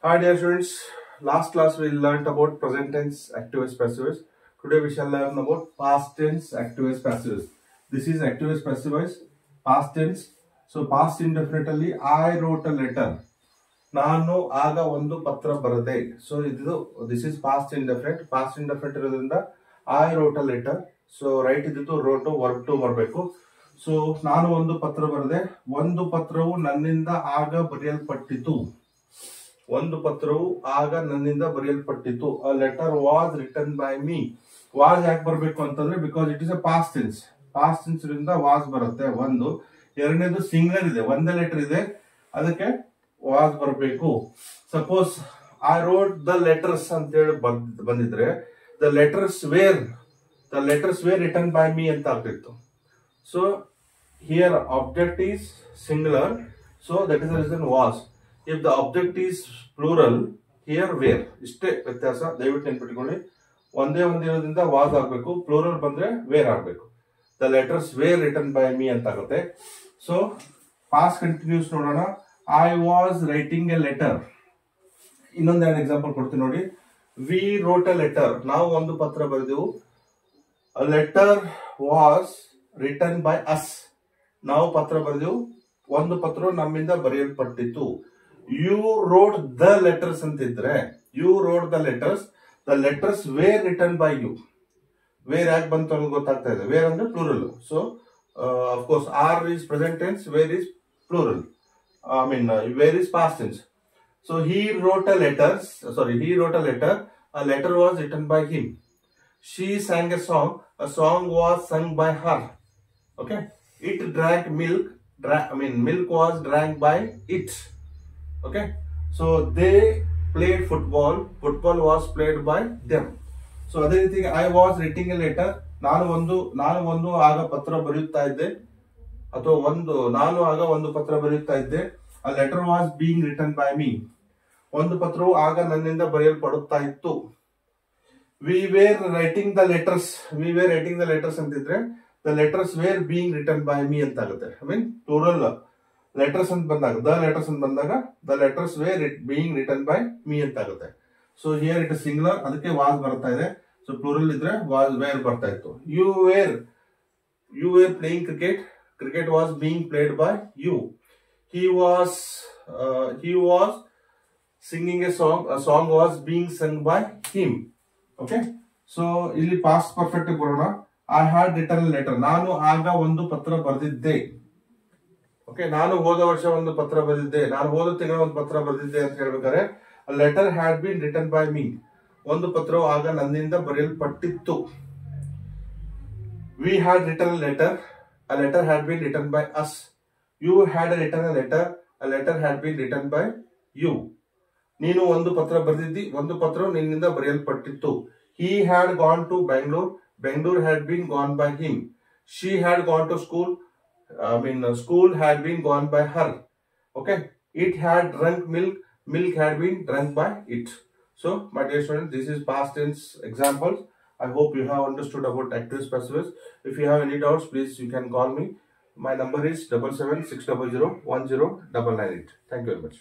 Hi dear students, last class we learnt about present tense active passive voice. Today we shall learn about past tense active passive voice. This is active passive voice, past tense. So past indefinitely I wrote a letter. ನಾನು ಆಗ ಒಂದು ಪತ್ರ ಬರೆದೆ. So ಇದು this is past indefinite. Past indefinite ಇರೋದ್ರಿಂದ I wrote a letter. So right ಇದ್ದಿದ್ದು wrote verb to ಬರಬೇಕು. So ನಾನು ಒಂದು ಪತ್ರ ಬರೆದೆ. ಒಂದು ಪತ್ರವು ನನ್ನಿಂದ ಆಗ ಬರೆಯಲ್ಪಟ್ಟಿತು. ಒಂದು ಪತ್ರವು ಆಗ ನನ್ನಿಂದ ಬರೆಯಲ್ಪಟ್ಟಿತು. A letter was written by me. Was ಯಾಕೆ ಬರಬೇಕು ಅಂತಂದ್ರೆ because it is a past tense. Past tense ಇಂದ ವಾಸ್ ಬರುತ್ತೆ ಒಂದು. ಎರಡನೇದು ಸಿಂಗಲ್ ಇದೆ, ಒಂದೇ ಲೆಟರ್ ಇದೆ, ಅದಕ್ಕೆ ವಾಸ್ ಬರಬೇಕು. Suppose I wrote the letters ಅಂತ ಹೇಳಿ ಬಂದಿದ್ರೆ the letters were written by me ಅಂತ ಆಗ್ತಿತ್ತು. So here object is singular, so that is the reason was. If the object is plural, here were. ಇಷ್ಟೇ ವ್ಯತ್ಯಾಸ, ದಯವಿಟ್ಟು ನೆನ್ಪಿಟ್ಕೊಳ್ಳಿ. ಒಂದೇ ಇರೋದ್ರಿಂದ ವಾಸ್ ಆಗ್ಬೇಕು, ಪ್ಲೂರಲ್ ಬಂದ್ರೆ ವೇರ್ ಆಗ್ಬೇಕು. The letters were written by me ಅಂತ ಆಗುತ್ತೆ. ಸೊ ಪಾಸ್ಟ್ ಕಂಟಿನ್ಯೂಸ್ ನೋಡೋಣ. I was writing a letter. ಇನ್ನೊಂದೆರಡು ಎಕ್ಸಾಂಪಲ್ ಕೊಡ್ತೀನಿ ನೋಡಿ. We wrote a letter. ನಾವು ಒಂದು ಪತ್ರ ಬರೆದೆವು. A letter was written by us. ನಾವು ಪತ್ರ ಬರೆದೆವು, ಒಂದು ಪತ್ರ ನಮ್ಮಿಂದ ಬರೆಯಲ್ಪಟ್ಟಿತ್ತು. ಯು ರೋಟ್ ದ ಲೆಟರ್ಸ್ ಅಂತಿದ್ರೆ, you wrote the letters were written by you. Were ಯಾಕೆ ಬಂತು ಅನ್ನೋದು ಗೊತ್ತಾಗ್ತಾ ಇದೆ. ವೇರ್ ಅಂದ್ರೆ plural. So of course R is present tense, were is plural. where is past tense. So he wrote a letter. A letter was written by him. She sang a song. A song was sung by her. Okay. It drank milk. Milk was drank by it. Okay. So they played football. Football was played by them. So ಅದೇ ರೀತಿ I was writing a letter. ನಾನು ಒಂದು ಆಗ ಪತ್ರ ಬರೆಯುತ್ತಾ ಇದ್ದೆ, ಅಥವಾ ನಾನು ಆಗ ಒಂದು ಪತ್ರ ಬರೆಯುತ್ತಾ ಇದ್ದೆ. A letter was being written by me. ಒಂದು ಪತ್ರವು ಆಗ ನನ್ನಿಂದ ಬರೆಯಲ್ಪಡುತ್ತಾ ಇತ್ತು. We were writing the letters ಅಂತಿದ್ರೆ the letters were being written by me ಅಂತ ಆಗುತ್ತೆ. ಪ್ಲೂರಲ್ ಲೆಟರ್ಸ್ ಅಂತ ಬಂದಾಗ, the letters were being written by me ಅಂತ ಆಗುತ್ತೆ. So here it is singular, ಅದಕ್ಕೆ ವಾಸ್ ಬರ್ತಾ ಇದೆ. ಸೊ ಪ್ಲೂರಲ್ ಇದ್ರೆ ವಾಸ್ ವೇರ್ ಬರ್ತಾ ಇತ್ತು. You were playing cricket. Cricket was being played by you. He was singing a song. A song was being sung by him. Okay. So ಇಲ್ಲಿ past perfect ಬರೋಣ. I had written a letter. ನಾನು ಆಗ ಒಂದು ಪತ್ರ ಬರೆದಿದ್ದೆ. Okay, ನಾನು ಹೋದ ವರ್ಷ ಒಂದು ಪತ್ರ ಬರೆದಿದ್ದೆ, ನಾನು ಹೋದ ತಿಂಗಳ ಒಂದು ಪತ್ರ ಬರೆದಿದ್ದೆ ಅಂತ ಹೇಳ್ಬೇಕಾದ್ರೆ a letter had been written by me. ಒಂದು ಪತ್ರವು ಆಗ ನನ್ನಿಂದ ಬರೆಯಲ್ಪಟ್ಟಿತ್ತು. We had written a letter. A letter had been written by us. You had written a letter. A letter had been written by you. ನೀನು ಒಂದು ಪತ್ರ ಬರೆದಿದ್ದಿ, ಒಂದು ಪತ್ರ ನಿನ್ನಿಂದ ಬರೆಯಲ್ಪಟ್ಟಿತ್ತು. He had gone to Bangalore. Bangalore had been gone by him. She had gone to school. School had been gone by her. Okay. It had drunk milk. Milk had been drunk by it. So, my dear students, this is past tense examples. I hope you have understood about active passive voice. If you have any doubts, please you can call me. My number is 7760010998. Thank you very much.